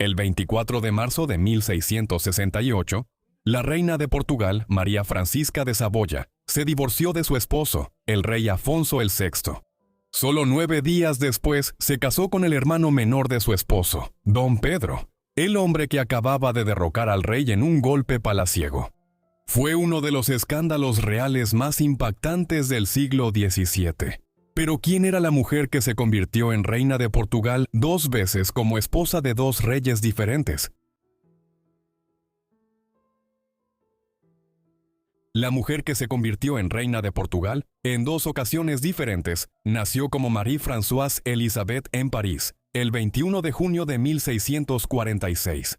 El 24 de marzo de 1668, la reina de Portugal, María Francisca de Saboya, se divorció de su esposo, el rey Afonso VI. Solo 9 días después se casó con el hermano menor de su esposo, don Pedro, el hombre que acababa de derrocar al rey en un golpe palaciego. Fue uno de los escándalos reales más impactantes del siglo XVII. Pero ¿quién era la mujer que se convirtió en reina de Portugal 2 veces como esposa de 2 reyes diferentes? La mujer que se convirtió en reina de Portugal en 2 ocasiones diferentes nació como Marie-Françoise Elisabeth en París, el 21 de junio de 1646.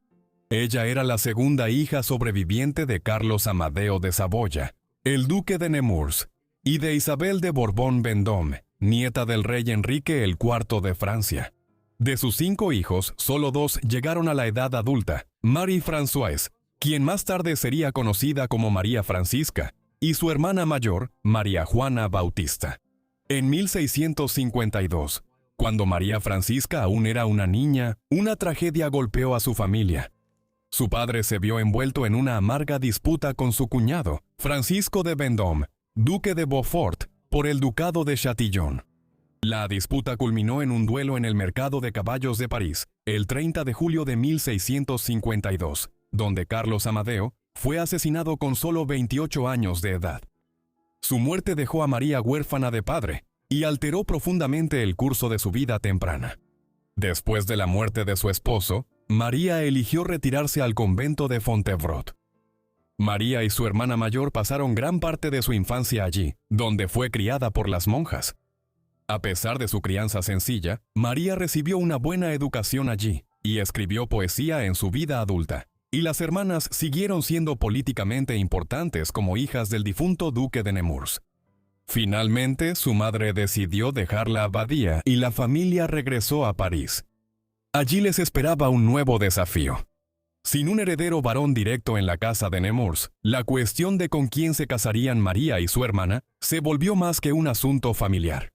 Ella era la segunda hija sobreviviente de Carlos Amadeo de Saboya, el duque de Nemours, y de Isabel de Borbón-Vendôme, nieta del rey Enrique IV de Francia. De sus 5 hijos, solo 2 llegaron a la edad adulta: Marie-Françoise, quien más tarde sería conocida como María Francisca, y su hermana mayor, María Juana Bautista. En 1652, cuando María Francisca aún era una niña, una tragedia golpeó a su familia. Su padre se vio envuelto en una amarga disputa con su cuñado, Francisco de Vendôme, duque de Beaufort, por el ducado de Châtillon. La disputa culminó en un duelo en el mercado de caballos de París, el 30 de julio de 1652, donde Carlos Amadeo fue asesinado con solo 28 años de edad. Su muerte dejó a María huérfana de padre y alteró profundamente el curso de su vida temprana. Después de la muerte de su esposo, María eligió retirarse al convento de Fontevraud. María y su hermana mayor pasaron gran parte de su infancia allí, donde fue criada por las monjas. A pesar de su crianza sencilla, María recibió una buena educación allí y escribió poesía en su vida adulta, y las hermanas siguieron siendo políticamente importantes como hijas del difunto duque de Nemours. Finalmente, su madre decidió dejar la abadía y la familia regresó a París. Allí les esperaba un nuevo desafío. Sin un heredero varón directo en la casa de Nemours, la cuestión de con quién se casarían María y su hermana se volvió más que un asunto familiar.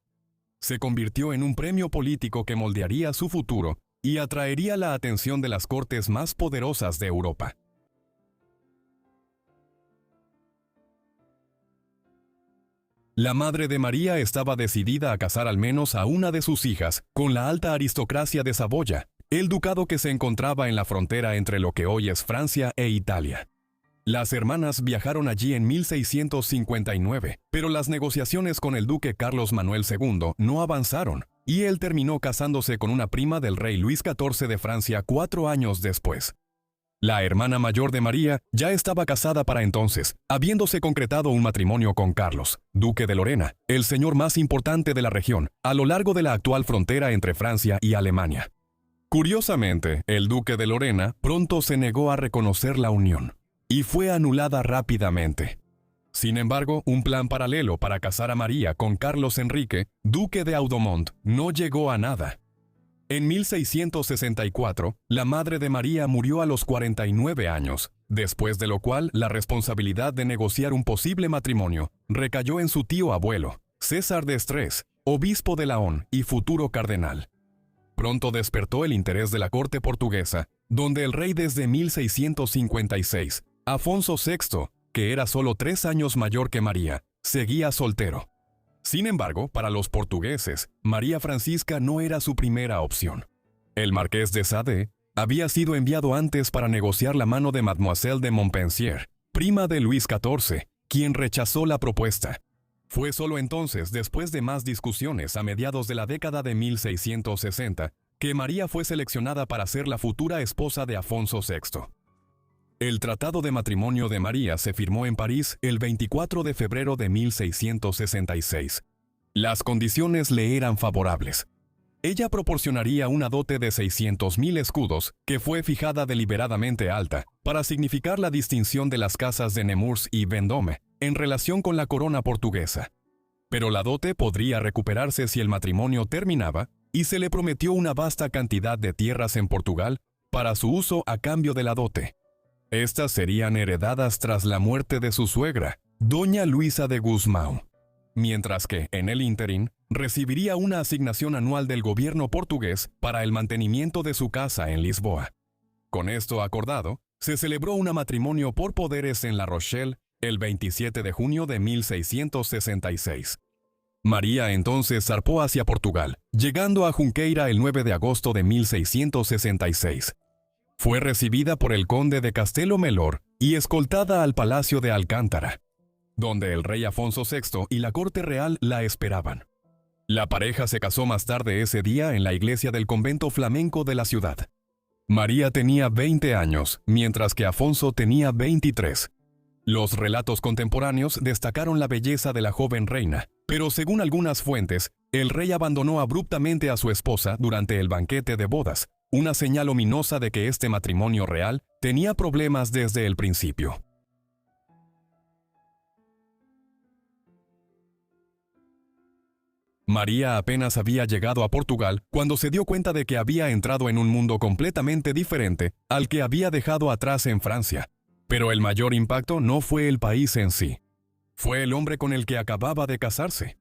Se convirtió en un premio político que moldearía su futuro y atraería la atención de las cortes más poderosas de Europa. La madre de María estaba decidida a casar al menos a una de sus hijas con la alta aristocracia de Saboya, el ducado que se encontraba en la frontera entre lo que hoy es Francia e Italia. Las hermanas viajaron allí en 1659, pero las negociaciones con el duque Carlos Manuel II no avanzaron, y él terminó casándose con una prima del rey Luis XIV de Francia 4 años después. La hermana mayor de María ya estaba casada para entonces, habiéndose concretado un matrimonio con Carlos, duque de Lorena, el señor más importante de la región, a lo largo de la actual frontera entre Francia y Alemania. Curiosamente, el duque de Lorena pronto se negó a reconocer la unión, y fue anulada rápidamente. Sin embargo, un plan paralelo para casar a María con Carlos Enrique, duque de Audemont, no llegó a nada. En 1664, la madre de María murió a los 49 años, después de lo cual la responsabilidad de negociar un posible matrimonio recayó en su tío abuelo, César de Estrés, obispo de Laon y futuro cardenal. Pronto despertó el interés de la corte portuguesa, donde el rey desde 1656, Afonso VI, que era solo 3 años mayor que María, seguía soltero. Sin embargo, para los portugueses, María Francisca no era su primera opción. El marqués de Sade había sido enviado antes para negociar la mano de Mademoiselle de Montpensier, prima de Luis XIV, quien rechazó la propuesta. Fue solo entonces, después de más discusiones a mediados de la década de 1660, que María fue seleccionada para ser la futura esposa de Afonso VI. El tratado de matrimonio de María se firmó en París el 24 de febrero de 1666. Las condiciones le eran favorables. Ella proporcionaría una dote de 600.000 escudos, que fue fijada deliberadamente alta, para significar la distinción de las casas de Nemours y Vendôme en relación con la corona portuguesa. Pero la dote podría recuperarse si el matrimonio terminaba, y se le prometió una vasta cantidad de tierras en Portugal para su uso a cambio de la dote. Estas serían heredadas tras la muerte de su suegra, doña Luisa de Gusmão, mientras que, en el ínterin, recibiría una asignación anual del gobierno portugués para el mantenimiento de su casa en Lisboa. Con esto acordado, se celebró un matrimonio por poderes en La Rochelle el 27 de junio de 1666. María entonces zarpó hacia Portugal, llegando a Junqueira el 9 de agosto de 1666. Fue recibida por el conde de Castelo Melor y escoltada al Palacio de Alcántara, donde el rey Afonso VI y la corte real la esperaban. La pareja se casó más tarde ese día en la iglesia del convento flamenco de la ciudad. María tenía 20 años, mientras que Afonso tenía 23. Los relatos contemporáneos destacaron la belleza de la joven reina, pero según algunas fuentes, el rey abandonó abruptamente a su esposa durante el banquete de bodas, una señal ominosa de que este matrimonio real tenía problemas desde el principio. María apenas había llegado a Portugal cuando se dio cuenta de que había entrado en un mundo completamente diferente al que había dejado atrás en Francia. Pero el mayor impacto no fue el país en sí. Fue el hombre con el que acababa de casarse.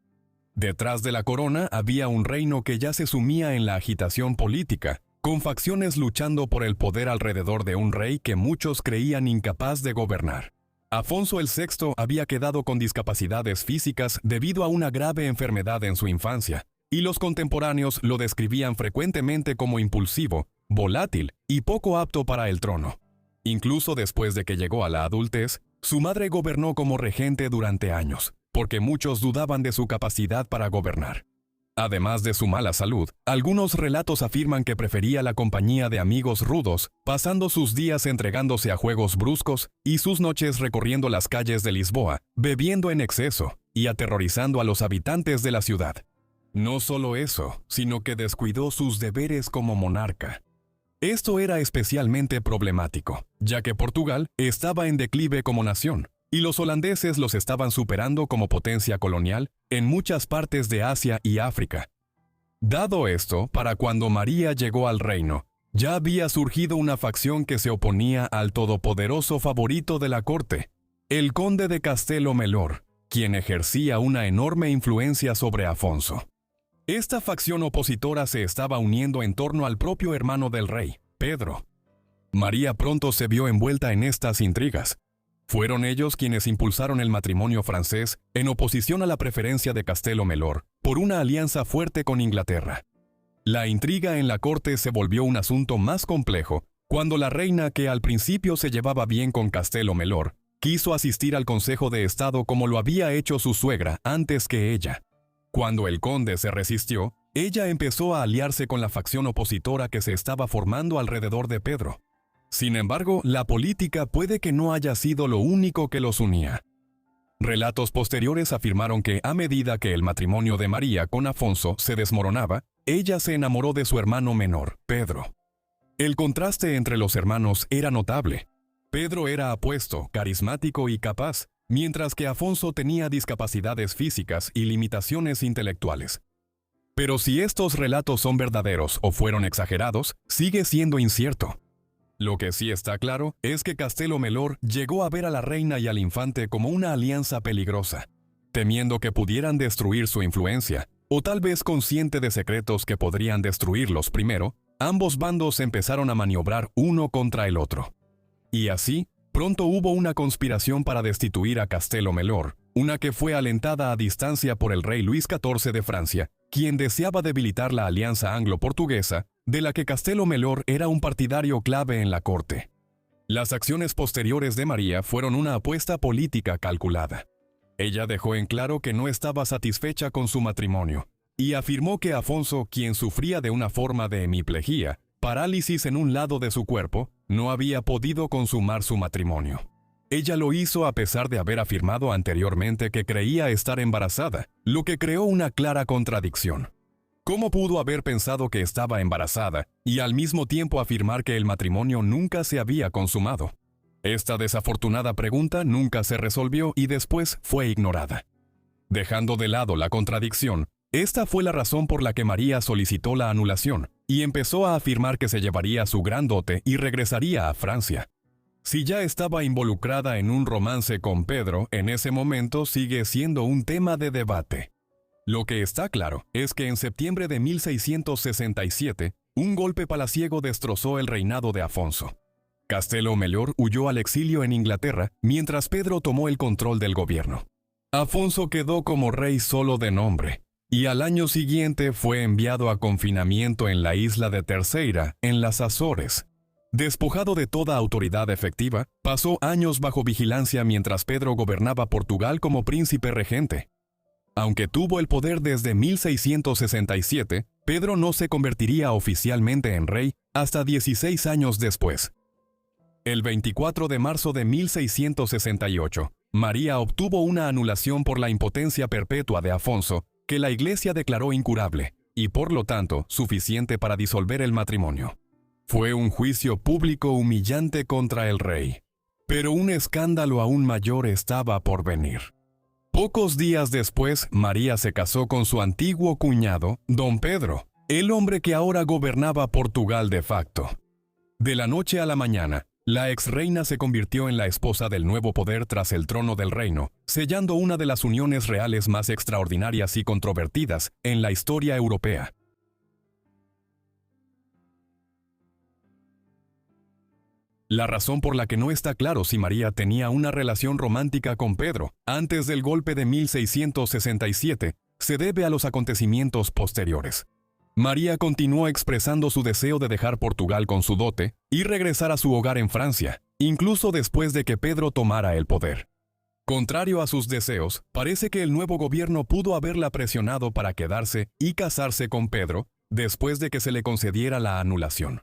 Detrás de la corona había un reino que ya se sumía en la agitación política, con facciones luchando por el poder alrededor de un rey que muchos creían incapaz de gobernar. Afonso el VI había quedado con discapacidades físicas debido a una grave enfermedad en su infancia, y los contemporáneos lo describían frecuentemente como impulsivo, volátil y poco apto para el trono. Incluso después de que llegó a la adultez, su madre gobernó como regente durante años, porque muchos dudaban de su capacidad para gobernar. Además de su mala salud, algunos relatos afirman que prefería la compañía de amigos rudos, pasando sus días entregándose a juegos bruscos y sus noches recorriendo las calles de Lisboa, bebiendo en exceso y aterrorizando a los habitantes de la ciudad. No solo eso, sino que descuidó sus deberes como monarca. Esto era especialmente problemático, ya que Portugal estaba en declive como nación, y los holandeses los estaban superando como potencia colonial en muchas partes de Asia y África. Dado esto, para cuando María llegó al reino, ya había surgido una facción que se oponía al todopoderoso favorito de la corte, el conde de Castelo Melor, quien ejercía una enorme influencia sobre Afonso. Esta facción opositora se estaba uniendo en torno al propio hermano del rey, Pedro. María pronto se vio envuelta en estas intrigas. Fueron ellos quienes impulsaron el matrimonio francés en oposición a la preferencia de Castelo Melor por una alianza fuerte con Inglaterra. La intriga en la corte se volvió un asunto más complejo cuando la reina, que al principio se llevaba bien con Castelo Melor, quiso asistir al Consejo de Estado como lo había hecho su suegra antes que ella. Cuando el conde se resistió, ella empezó a aliarse con la facción opositora que se estaba formando alrededor de Pedro. Sin embargo, la política puede que no haya sido lo único que los unía. Relatos posteriores afirmaron que a medida que el matrimonio de María con Afonso se desmoronaba, ella se enamoró de su hermano menor, Pedro. El contraste entre los hermanos era notable. Pedro era apuesto, carismático y capaz, mientras que Afonso tenía discapacidades físicas y limitaciones intelectuales. Pero si estos relatos son verdaderos o fueron exagerados, sigue siendo incierto. Lo que sí está claro es que Castelo Melor llegó a ver a la reina y al infante como una alianza peligrosa, temiendo que pudieran destruir su influencia, o tal vez consciente de secretos que podrían destruirlos primero. Ambos bandos empezaron a maniobrar uno contra el otro. Y así, pronto hubo una conspiración para destituir a Castelo Melor, una que fue alentada a distancia por el rey Luis XIV de Francia, quien deseaba debilitar la alianza anglo-portuguesa, de la que Castelo Melor era un partidario clave en la corte. Las acciones posteriores de María fueron una apuesta política calculada. Ella dejó en claro que no estaba satisfecha con su matrimonio, y afirmó que Afonso, quien sufría de una forma de hemiplegia, parálisis en un lado de su cuerpo, no había podido consumar su matrimonio. Ella lo hizo a pesar de haber afirmado anteriormente que creía estar embarazada, lo que creó una clara contradicción. ¿Cómo pudo haber pensado que estaba embarazada y al mismo tiempo afirmar que el matrimonio nunca se había consumado? Esta desafortunada pregunta nunca se resolvió y después fue ignorada. Dejando de lado la contradicción, esta fue la razón por la que María solicitó la anulación y empezó a afirmar que se llevaría su gran dote y regresaría a Francia. Si ya estaba involucrada en un romance con Pedro, en ese momento sigue siendo un tema de debate. Lo que está claro es que en septiembre de 1667, Un golpe palaciego destrozó el reinado de Afonso. Castelo Mellor huyó al exilio en Inglaterra, mientras Pedro tomó el control del gobierno. Afonso quedó como rey solo de nombre, y al año siguiente fue enviado a confinamiento en la isla de Terceira, en las Azores. Despojado de toda autoridad efectiva, pasó años bajo vigilancia mientras Pedro gobernaba Portugal como príncipe regente. Aunque tuvo el poder desde 1667, Pedro no se convertiría oficialmente en rey hasta 16 años después. El 24 de marzo de 1668, María obtuvo una anulación por la impotencia perpetua de Afonso, que la Iglesia declaró incurable, y por lo tanto suficiente para disolver el matrimonio. Fue un juicio público humillante contra el rey. Pero un escándalo aún mayor estaba por venir. Pocos días después, María se casó con su antiguo cuñado, don Pedro, el hombre que ahora gobernaba Portugal de facto. De la noche a la mañana, la exreina se convirtió en la esposa del nuevo poder tras el trono del reino, sellando una de las uniones reales más extraordinarias y controvertidas en la historia europea. La razón por la que no está claro si María tenía una relación romántica con Pedro antes del golpe de 1667 se debe a los acontecimientos posteriores. María continuó expresando su deseo de dejar Portugal con su dote y regresar a su hogar en Francia, incluso después de que Pedro tomara el poder. Contrario a sus deseos, parece que el nuevo gobierno pudo haberla presionado para quedarse y casarse con Pedro después de que se le concediera la anulación.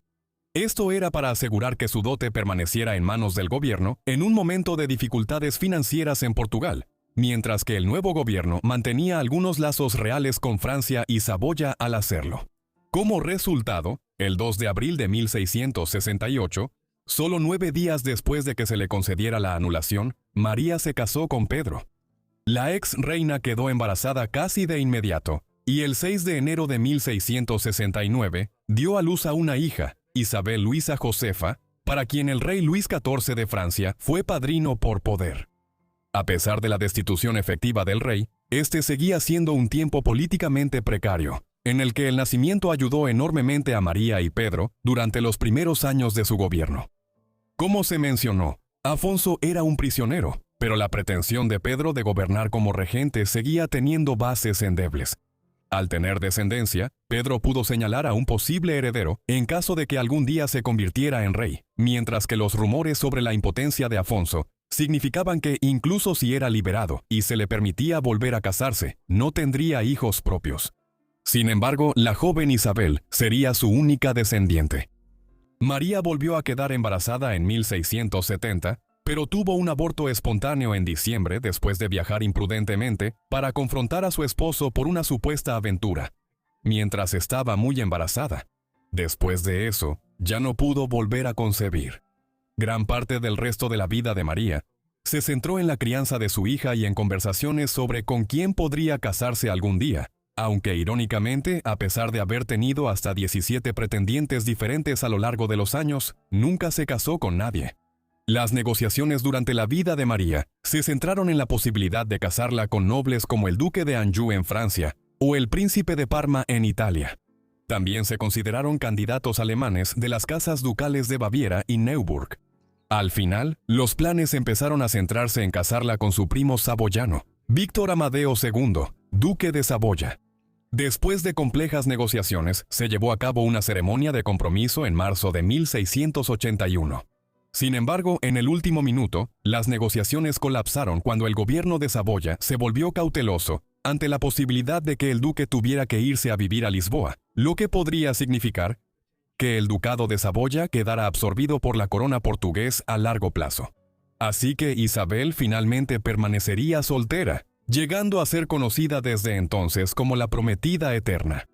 Esto era para asegurar que su dote permaneciera en manos del gobierno en un momento de dificultades financieras en Portugal, mientras que el nuevo gobierno mantenía algunos lazos reales con Francia y Saboya al hacerlo. Como resultado, el 2 de abril de 1668, solo 9 días después de que se le concediera la anulación, María se casó con Pedro. La ex reina quedó embarazada casi de inmediato, y el 6 de enero de 1669 dio a luz a una hija, Isabel Luisa Josefa, para quien el rey Luis XIV de Francia fue padrino por poder. A pesar de la destitución efectiva del rey, este seguía siendo un tiempo políticamente precario, en el que el nacimiento ayudó enormemente a María y Pedro durante los primeros años de su gobierno. Como se mencionó, Afonso era un prisionero, pero la pretensión de Pedro de gobernar como regente seguía teniendo bases endebles. Al tener descendencia, Pedro pudo señalar a un posible heredero en caso de que algún día se convirtiera en rey, mientras que los rumores sobre la impotencia de Afonso significaban que incluso si era liberado y se le permitía volver a casarse, no tendría hijos propios. Sin embargo, la joven Isabel sería su única descendiente. María volvió a quedar embarazada en 1670, pero tuvo un aborto espontáneo en diciembre después de viajar imprudentemente para confrontar a su esposo por una supuesta aventura, mientras estaba muy embarazada. Después de eso, ya no pudo volver a concebir. Gran parte del resto de la vida de María se centró en la crianza de su hija y en conversaciones sobre con quién podría casarse algún día, aunque irónicamente, a pesar de haber tenido hasta 17 pretendientes diferentes a lo largo de los años, nunca se casó con nadie. Las negociaciones durante la vida de María se centraron en la posibilidad de casarla con nobles como el duque de Anjou en Francia o el príncipe de Parma en Italia. También se consideraron candidatos alemanes de las casas ducales de Baviera y Neuburg. Al final, los planes empezaron a centrarse en casarla con su primo saboyano, Víctor Amadeo II, duque de Saboya. Después de complejas negociaciones, se llevó a cabo una ceremonia de compromiso en marzo de 1681. Sin embargo, en el último minuto, las negociaciones colapsaron cuando el gobierno de Saboya se volvió cauteloso ante la posibilidad de que el duque tuviera que irse a vivir a Lisboa, lo que podría significar que el ducado de Saboya quedara absorbido por la corona portugués a largo plazo. Así que Isabel finalmente permanecería soltera, llegando a ser conocida desde entonces como la prometida eterna.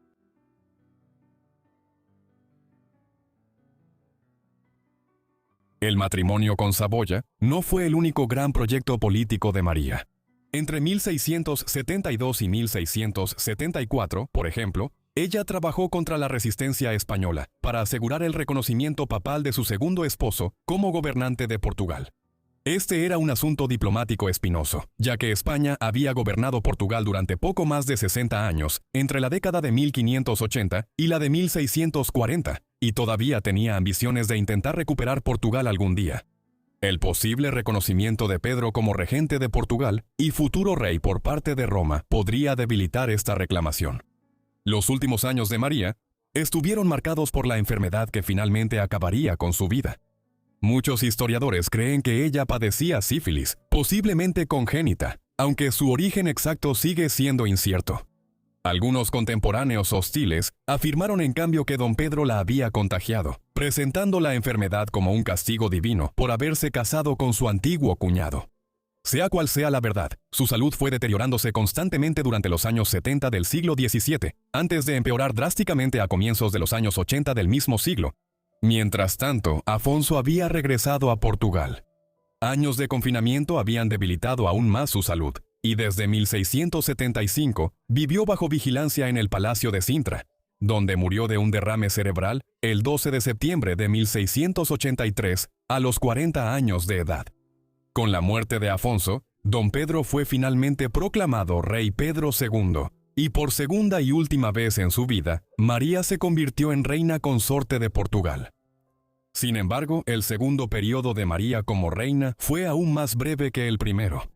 El matrimonio con Saboya no fue el único gran proyecto político de María. Entre 1672 y 1674, por ejemplo, ella trabajó contra la resistencia española para asegurar el reconocimiento papal de su segundo esposo como gobernante de Portugal. Este era un asunto diplomático espinoso, ya que España había gobernado Portugal durante poco más de 60 años, entre la década de 1580 y la de 1640, y todavía tenía ambiciones de intentar recuperar Portugal algún día. El posible reconocimiento de Pedro como regente de Portugal y futuro rey por parte de Roma podría debilitar esta reclamación. Los últimos años de María estuvieron marcados por la enfermedad que finalmente acabaría con su vida. Muchos historiadores creen que ella padecía sífilis, posiblemente congénita, aunque su origen exacto sigue siendo incierto. Algunos contemporáneos hostiles afirmaron en cambio que don Pedro la había contagiado, presentando la enfermedad como un castigo divino por haberse casado con su antiguo cuñado. Sea cual sea la verdad, su salud fue deteriorándose constantemente durante los años 70 del siglo XVII, antes de empeorar drásticamente a comienzos de los años 80 del mismo siglo. Mientras tanto, Afonso había regresado a Portugal. Años de confinamiento habían debilitado aún más su salud, y desde 1675 vivió bajo vigilancia en el Palacio de Sintra, donde murió de un derrame cerebral el 12 de septiembre de 1683 a los 40 años de edad. Con la muerte de Afonso, don Pedro fue finalmente proclamado rey Pedro II, y por segunda y última vez en su vida, María se convirtió en reina consorte de Portugal. Sin embargo, el segundo periodo de María como reina fue aún más breve que el primero.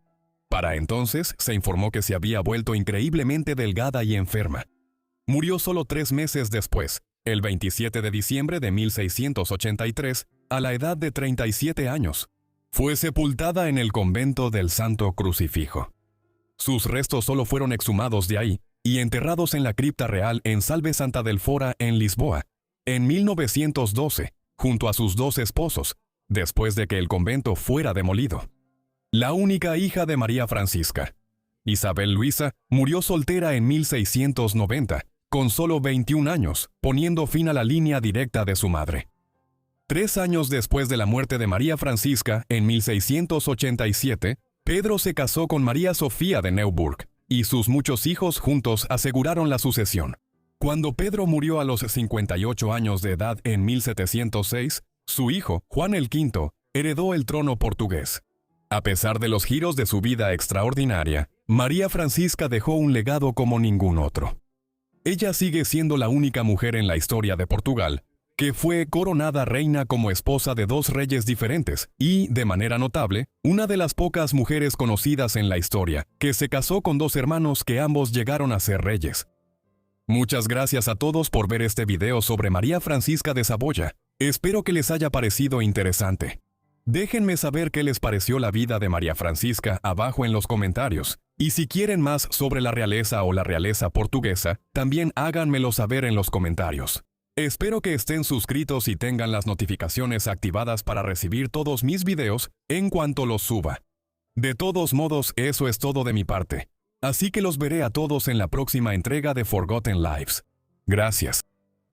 Para entonces, se informó que se había vuelto increíblemente delgada y enferma. Murió solo 3 meses después, el 27 de diciembre de 1683, a la edad de 37 años. Fue sepultada en el convento del Santo Crucifijo. Sus restos solo fueron exhumados de ahí y enterrados en la cripta real en Salve Santa del Fora, en Lisboa, en 1912, junto a sus 2 esposos, después de que el convento fuera demolido. La única hija de María Francisca, Isabel Luisa, murió soltera en 1690, con solo 21 años, poniendo fin a la línea directa de su madre. 3 años después de la muerte de María Francisca, en 1687, Pedro se casó con María Sofía de Neuburg, y sus muchos hijos juntos aseguraron la sucesión. Cuando Pedro murió a los 58 años de edad en 1706, su hijo, Juan el V, heredó el trono portugués. A pesar de los giros de su vida extraordinaria, María Francisca dejó un legado como ningún otro. Ella sigue siendo la única mujer en la historia de Portugal que fue coronada reina como esposa de 2 reyes diferentes y, de manera notable, una de las pocas mujeres conocidas en la historia que se casó con 2 hermanos que ambos llegaron a ser reyes. Muchas gracias a todos por ver este video sobre María Francisca de Saboya. Espero que les haya parecido interesante. Déjenme saber qué les pareció la vida de María Francisca abajo en los comentarios. Y si quieren más sobre la realeza o la realeza portuguesa, también háganmelo saber en los comentarios. Espero que estén suscritos y tengan las notificaciones activadas para recibir todos mis videos en cuanto los suba. De todos modos, eso es todo de mi parte. Así que los veré a todos en la próxima entrega de Forgotten Lives. Gracias.